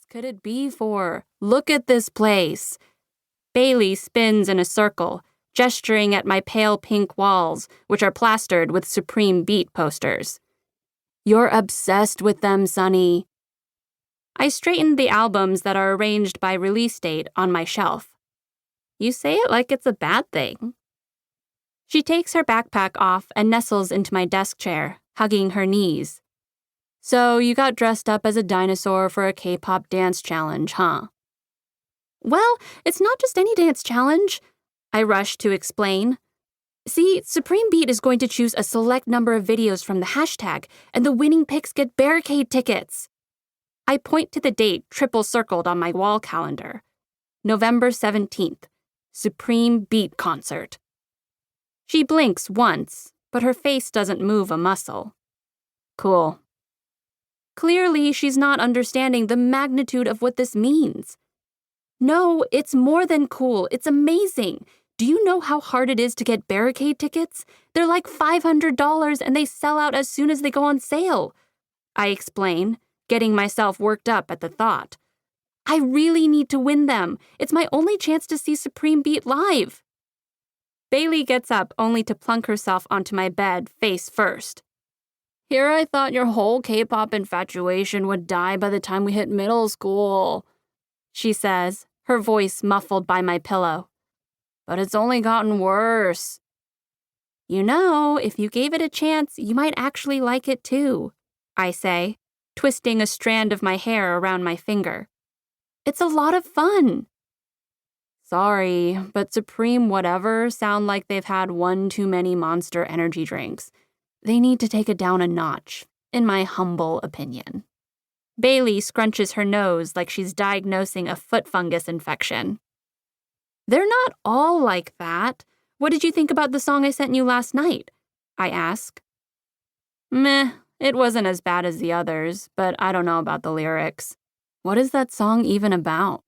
could it be for? Look at this place. Bailey spins in a circle, gesturing at my pale pink walls, which are plastered with Supreme Beat posters. You're obsessed with them, Sonny. I straightened the albums that are arranged by release date on my shelf. You say it like it's a bad thing. She takes her backpack off and nestles into my desk chair, hugging her knees. So you got dressed up as a dinosaur for a K-pop dance challenge, huh? Well, it's not just any dance challenge, I rushed to explain. See, Supreme Beat is going to choose a select number of videos from the hashtag, and the winning picks get barricade tickets. I point to the date triple-circled on my wall calendar. November 17th, Supreme Beat concert. She blinks once, but her face doesn't move a muscle. Cool. Clearly, she's not understanding the magnitude of what this means. No, it's more than cool. It's amazing. Do you know how hard it is to get barricade tickets? They're like $500 and they sell out as soon as they go on sale. I explain, getting myself worked up at the thought. I really need to win them. It's my only chance to see Supreme Beat live. Bailey gets up only to plunk herself onto my bed face first. Here I thought your whole K-pop infatuation would die by the time we hit middle school, she says, her voice muffled by my pillow. But it's only gotten worse. You know, if you gave it a chance, you might actually like it too, I say, twisting a strand of my hair around my finger. It's a lot of fun. Sorry, but Supreme whatever sound like they've had one too many Monster energy drinks. They need to take it down a notch, in my humble opinion. Bailey scrunches her nose like she's diagnosing a foot fungus infection. They're not all like that. What did you think about the song I sent you last night? I ask. Meh, it wasn't as bad as the others, but I don't know about the lyrics. What is that song even about?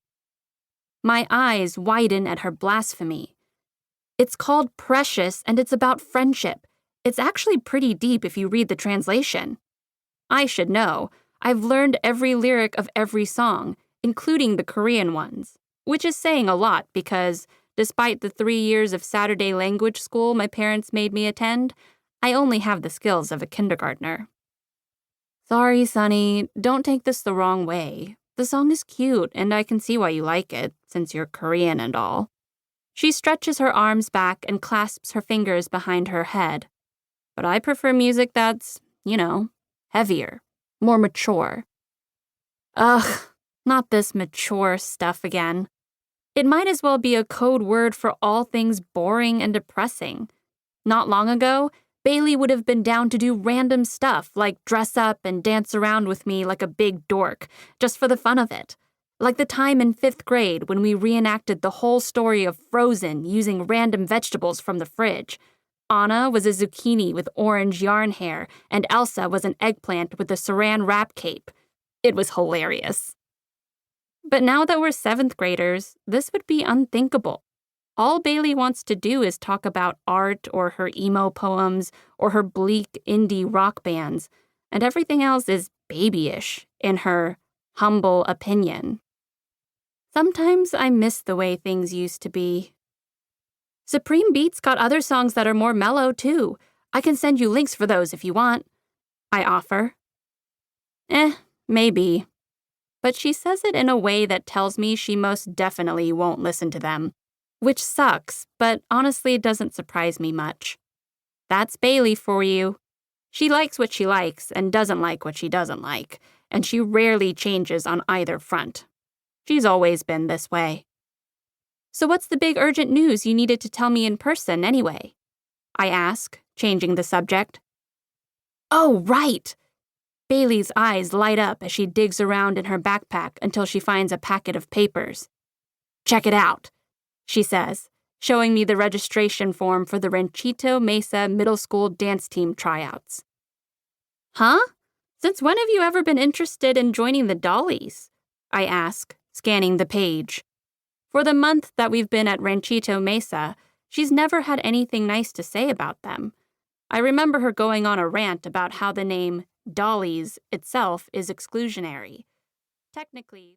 My eyes widen at her blasphemy. It's called Precious, and it's about friendship. It's actually pretty deep if you read the translation. I should know. I've learned every lyric of every song, including the Korean ones, which is saying a lot because, despite the 3 years of Saturday language school my parents made me attend, I only have the skills of a kindergartner. Sorry, Sonny, don't take this the wrong way. The song is cute, and I can see why you like it, since you're Korean and all. She stretches her arms back and clasps her fingers behind her head. But I prefer music that's, heavier. More mature. Ugh, not this mature stuff again. It might as well be a code word for all things boring and depressing. Not long ago, Bailey would have been down to do random stuff like dress up and dance around with me like a big dork, just for the fun of it. Like the time in 5th grade when we reenacted the whole story of Frozen using random vegetables from the fridge. Anna was a zucchini with orange yarn hair, and Elsa was an eggplant with a saran wrap cape. It was hilarious. But now that we're 7th graders, this would be unthinkable. All Bailey wants to do is talk about art or her emo poems or her bleak indie rock bands, and everything else is babyish, in her humble opinion. Sometimes I miss the way things used to be. Supreme Beat's got other songs that are more mellow, too. I can send you links for those if you want, I offer. Maybe. But she says it in a way that tells me she most definitely won't listen to them, which sucks, but honestly doesn't surprise me much. That's Bailey for you. She likes what she likes and doesn't like what she doesn't like, and she rarely changes on either front. She's always been this way. So what's the big urgent news you needed to tell me in person anyway? I ask, changing the subject. Oh, right! Bailey's eyes light up as she digs around in her backpack until she finds a packet of papers. Check it out, she says, showing me the registration form for the Ranchito Mesa Middle School dance team tryouts. Huh? Since when have you ever been interested in joining the Dollies? I ask, scanning the page. For the month that we've been at Ranchito Mesa, she's never had anything nice to say about them. I remember her going on a rant about how the name Dollies itself is exclusionary. Technically,